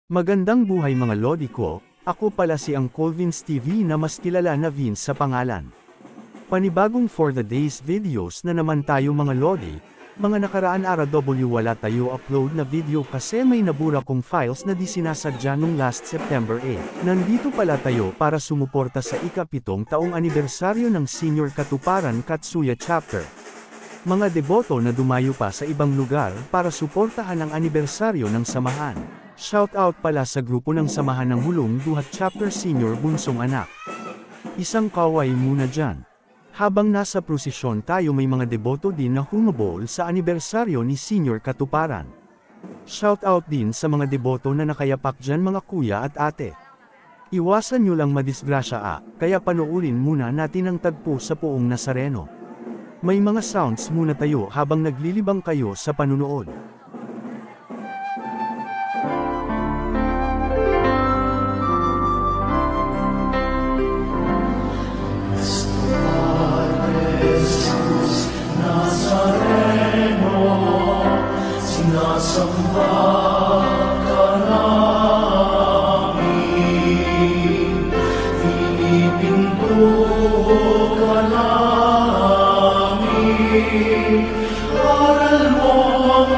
Magandang buhay mga lodi ko, ako pala si Uncle Vince TV na mas kilala na Vince sa pangalan. Panibagong for the days videos na naman tayo mga lodi, mga nakaraan araw wala tayo upload na video kasi may nabura kong files na di sinasadya nung last September 8. Nandito pala tayo para sumuporta sa ika-7 taong anibersaryo ng Senior Katuparan Katsuya Chapter. Mga deboto na dumayo pa sa ibang lugar para suportahan ang anibersaryo ng samahan. Shoutout pala sa grupo ng Samahan ng Hulong Duhat Chapter Senior Bunsong Anak. Isang kaway muna dyan. Habang nasa prosesyon tayo may mga deboto din na humabol sa anibersaryo ni Senior Katuparan. Shoutout din sa mga deboto na nakayapak dyan mga kuya at ate. Iwasan nyo lang madisgrasya kaya panoorin muna natin ang tagpo sa Poong Nazareno. May mga sounds muna tayo habang naglilibang kayo sa panunood. Sinasamba ka namin, pinipinto ka namin, aral mo ang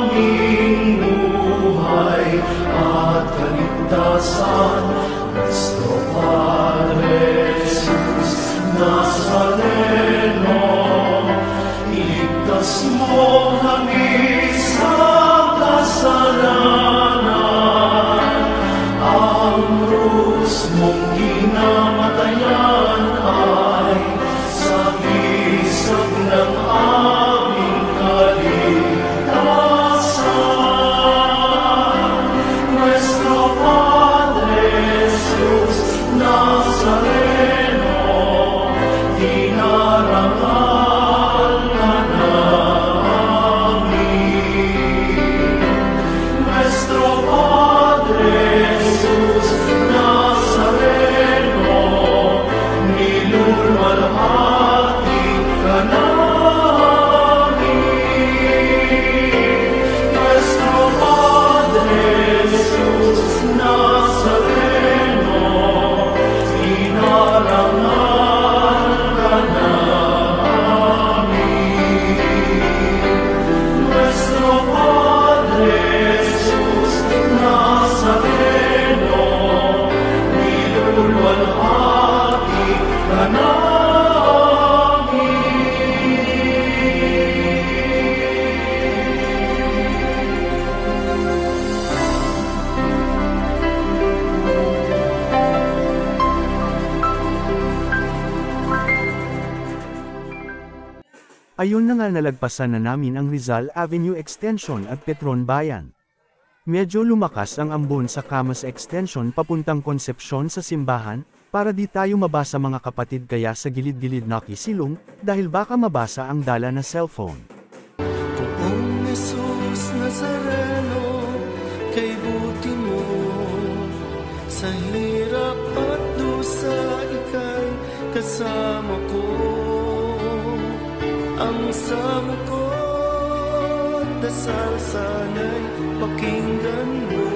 aming buhay at kaligtasan. Cristo Padre Jesus Nazareno, iligtas mo kami sa kasalanan. Ang krus mong ginamatayan ay sagisag ng aming kaligtasan. Nuestro Padre Jesus Nazareno, dinarangal ka namin. Nuestro Padre Jesus Nazareno, nilulwalhati ka namin. Nuestro Padre Jesus Nazareno, dinarangal ka namin. Nuestro Padre Jesus Nazareno, nilulwalhati ka namin. Ayun na nga nalagpasan na namin ang Rizal Avenue Extension at Petron Bayan. Medyo lumakas ang ambon sa Camas Extension papuntang Concepcion sa simbahan, para di tayo mabasa mga kapatid kaya sa gilid-gilid nakisilong, dahil baka mabasa ang dala na cellphone. Poong Jesus Nazareno, kay buti mo, sa hirap at dusa ika'y kasama ko. Ang samo ko, dasal sana'y pakinggan mo,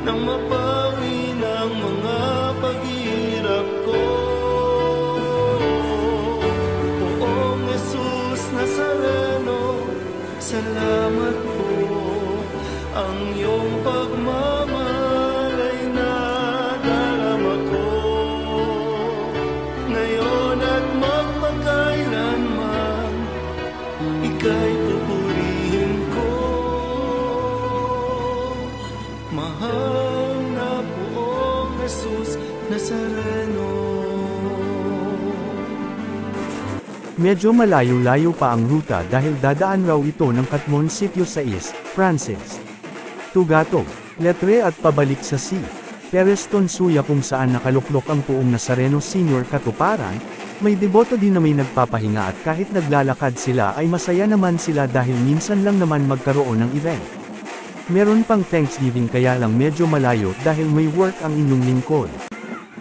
nang mapawi ng mga paghihirap ko. Poong Jesus Nazareno, salamat po, ang iyong pagmamahal ay nadarama ko. Ngayon at magpakailanman, ika'y pupurihin ko. Mahal na Poong Jesus Nazareno. Medyo malayo-layo pa ang ruta dahil dadaan raw ito ng Catmon Sitio 6, Francis Tugatog, Letre at pabalik sa C. Pereston Suya kung saan nakaluklok ang Poong Nazareno Senior Katuparan. May deboto din na may nagpapahinga at kahit naglalakad sila ay masaya naman sila dahil minsan lang naman magkaroon ng event. Meron pang Thanksgiving kaya lang medyo malayo dahil may work ang inyong lingkod.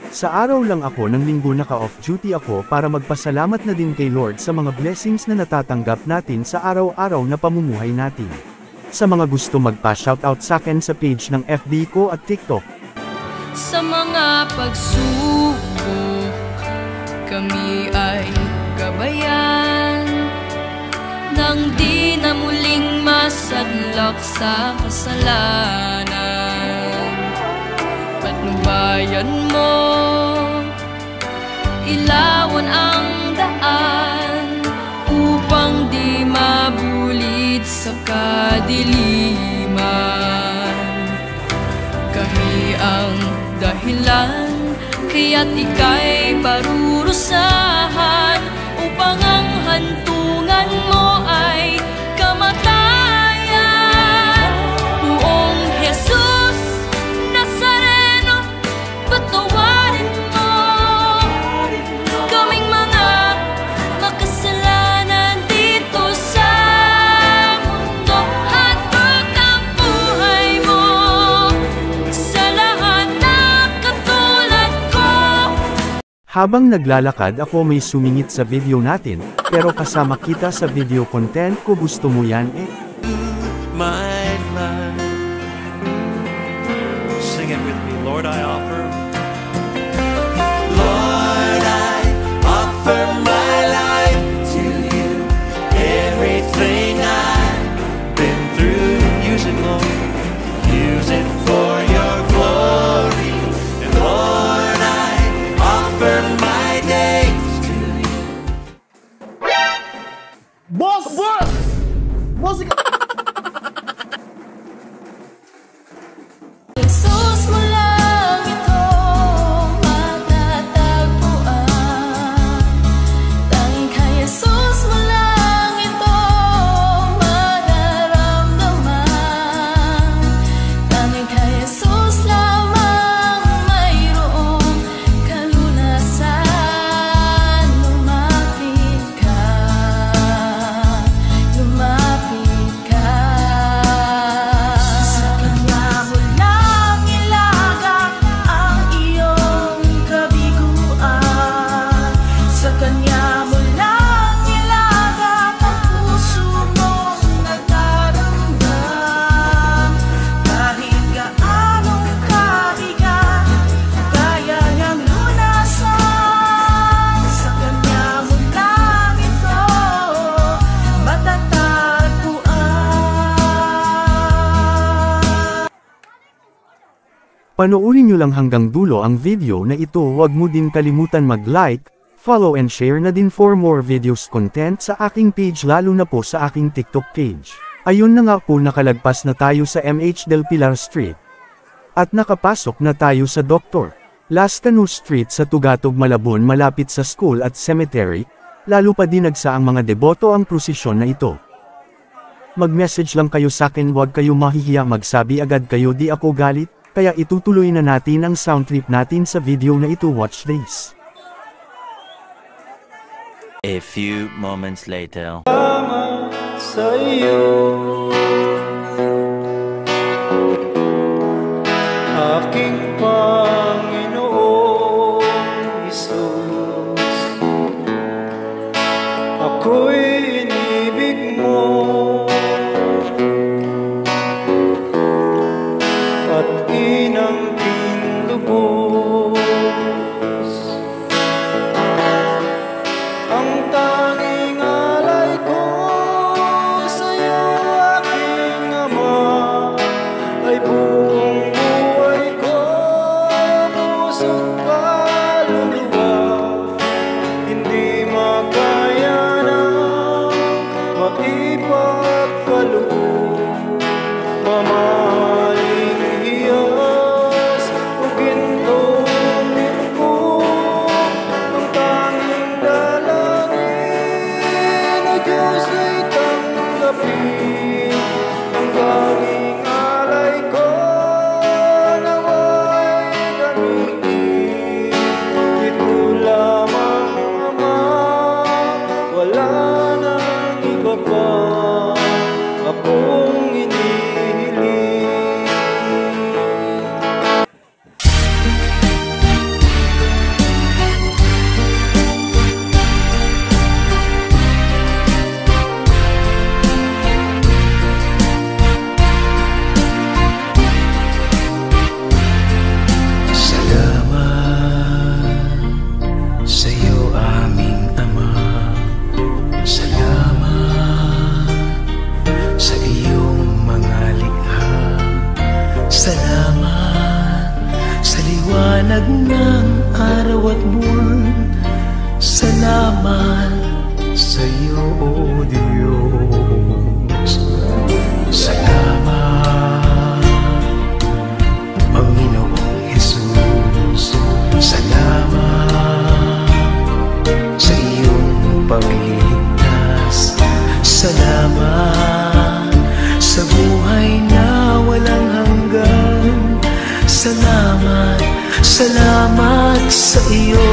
Sa araw lang ako ng linggo naka-off duty ako para magpasalamat na din kay Lord sa mga blessings na natatanggap natin sa araw-araw na pamumuhay natin. Sa mga gusto magpa-shoutout sa akin sa page ng FB ko at TikTok. Sa mga pagsubok, kami ay gabayan nang di na muling masadlak sa kasalanan. Patnubayan mo, ilawan ang daan upang di mabulit sa kadiliman. Kami ang dahilan kaya't ika'y parurusahan upang ang hantungan mo ay kamatayan. Buong Jesus Nazareno, patawarin mo kaming mga makasalanan dito sa mundo at wag ang buhay mo sa lahat na katulad ko. Habang naglalakad ako may sumingit sa video natin, pero kasama kita sa video content ko, gusto mo yan eh. My life. Sing it with me, Lord, I offer. Lord, I offer my life to you. Everything I've been through, use it, Lord. Use it for your glory. And Lord, I offer my days to you. Boss! Boss! Boss! Jesus mo lang ito matatagpuan. Tanging kay Jesus mo lang ito mararamdaman. Tanging kay Jesus lamang mayroong kalunasan. Lumapit ka, lumapit ka. Sa Kanya mo lang ilagak ang iyong kabiguan. Sa Kanya mo lang ilagak ang puso mong nagdaramdam. Kahit gaanong kabigat, kaya niyang lunasan. Sa Kanya mo lang ito matatagpuan. Panoorin nyo lang hanggang dulo ang video na ito. Huwag mo din kalimutan mag-like, follow and share na din for more videos content sa aking page, lalo na po sa aking TikTok page. Ayun na nga po, nakalagpas na tayo sa MH Del Pilar Street. At nakapasok na tayo sa Dr. Lascano Street sa Tugatog, Malabon, malapit sa school at cemetery, lalo pa dinagsa ang mga deboto ang prosesyon na ito. Mag-message lang kayo sa akin, huwag kayo mahihiya magsabi agad kayo di ako galit, kaya itutuloy na natin ang sound trip natin sa video na ito. Watch this. A few moments later. Sa iyo, aking Panginoong Hesus, ako'y inibig mo at inangking lubos. Ang tanging alay ko sa'yo, aking Ama, ay buong buhay ko, puso't kaluluwa. Hindi makaya na maipagkaloob. Mamahaling hiyas o gintunin ko, ang tanging dalangin o Diyos ay tanggapin. Ang tanging alay ko nawa'y gamitin. Ito lamang, Ama, wala nang iba pa akong inihiling. liwanag ng araw at buwan. Salamat sa iyo, O Diyos. Salamat, Panginoong Jesus. Salamat sa iyong pagliligtas. Salamat sa buhay na walang hanggan. Salamat, salamat sa iyo.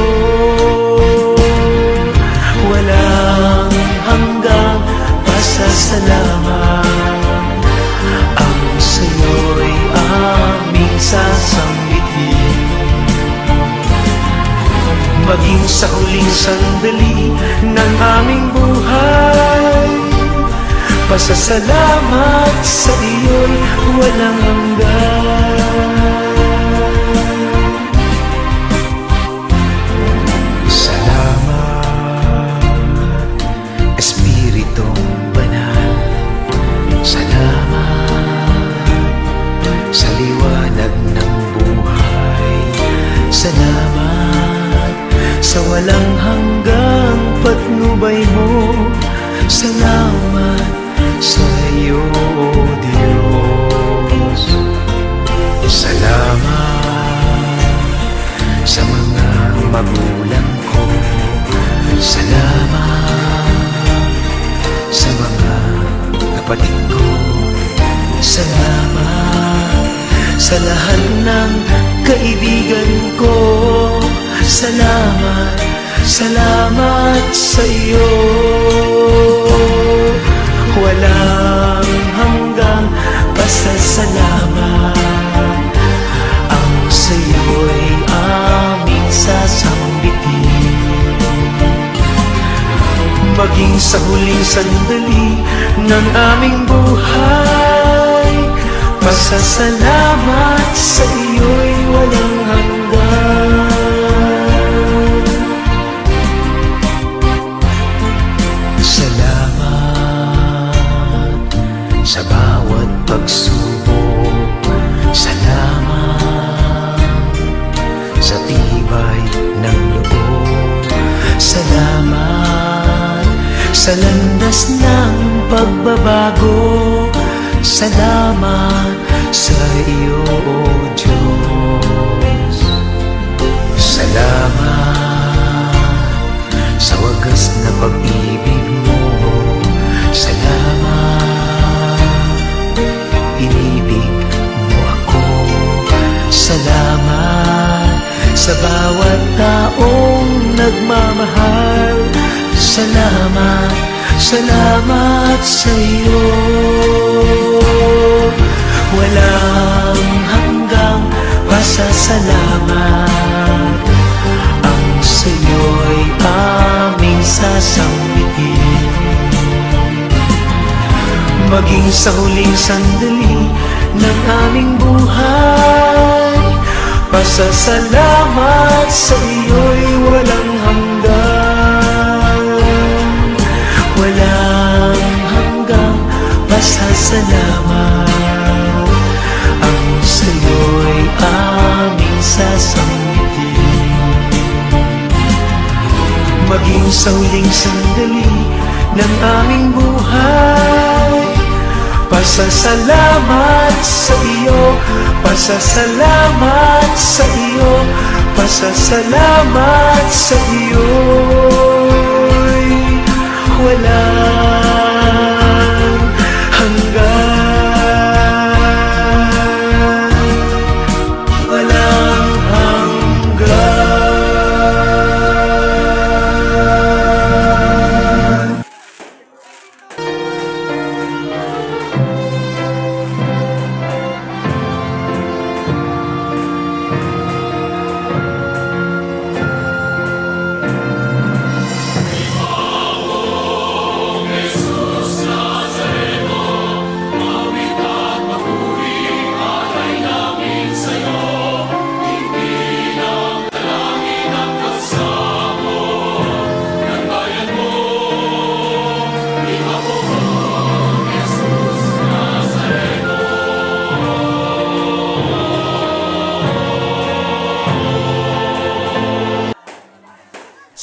Walang hanggang pasasalamat ang sa'yo'y aming sasambitin. Maging sa huling sandali ng aming buhay, pasasalamat sa iyo'y walang hanggan. Sa liwanag ng buhay, salamat sa walang hanggang patnubay mo. Salamat sa iyo, O Diyos. Salamat sa mga magulang ko. Salamat sa mga kapatid ko. Salamat sa lahat ng kaibigan ko. Salamat, salamat sa iyo. Walang hanggang pasasalamat ang sa iyo'y aming sasambitin. Maging sa huling sandali ng aming buhay, pasasalamat sa iyo'y walang hanggan. Salamat sa bawat pagsubok. Salamat sa tibay ng loob. Salamat sa landas ng pagbabago. Salamat sa iyo, O Diyos. Salamat sa wagas na pag-ibig mo. Salamat, inibig mo ako. Salamat sa bawat taong nagmamahal. Salamat, salamat sa iyo. Walang hanggang pasasalamat ang sa iyo'y aming sasambitin. Maging sa huling sandali ng aming buhay, pasasalamat sa iyo'y walang hanggan. Walang hanggang pasasalamat ang sa'yo'y aming sasambitin. Maging sa huling sandali ng aming buhay, pasasalamat sa iyo, pasasalamat sa iyo, pasasalamat sa iyo'y walang hanggan. Walang hanggan.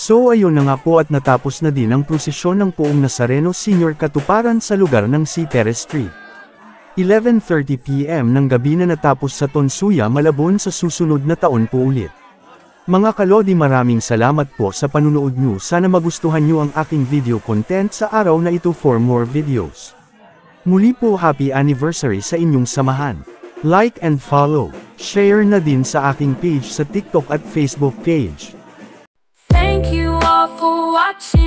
So ayun na nga po at natapos na din ang prosesyon ng Poong Nazareno Senior Katuparan sa lugar ng C. Perez Street. 11:30 PM ng gabi na natapos sa Tonsuya, Malabon sa susunod na taon po ulit. Mga kalodi, maraming salamat po sa panunood nyo. Sana magustuhan nyo ang aking video content sa araw na ito. For more videos. Muli po, happy anniversary sa inyong samahan. Like and follow. Share na din sa aking page sa TikTok at Facebook page. Thank you all for watching.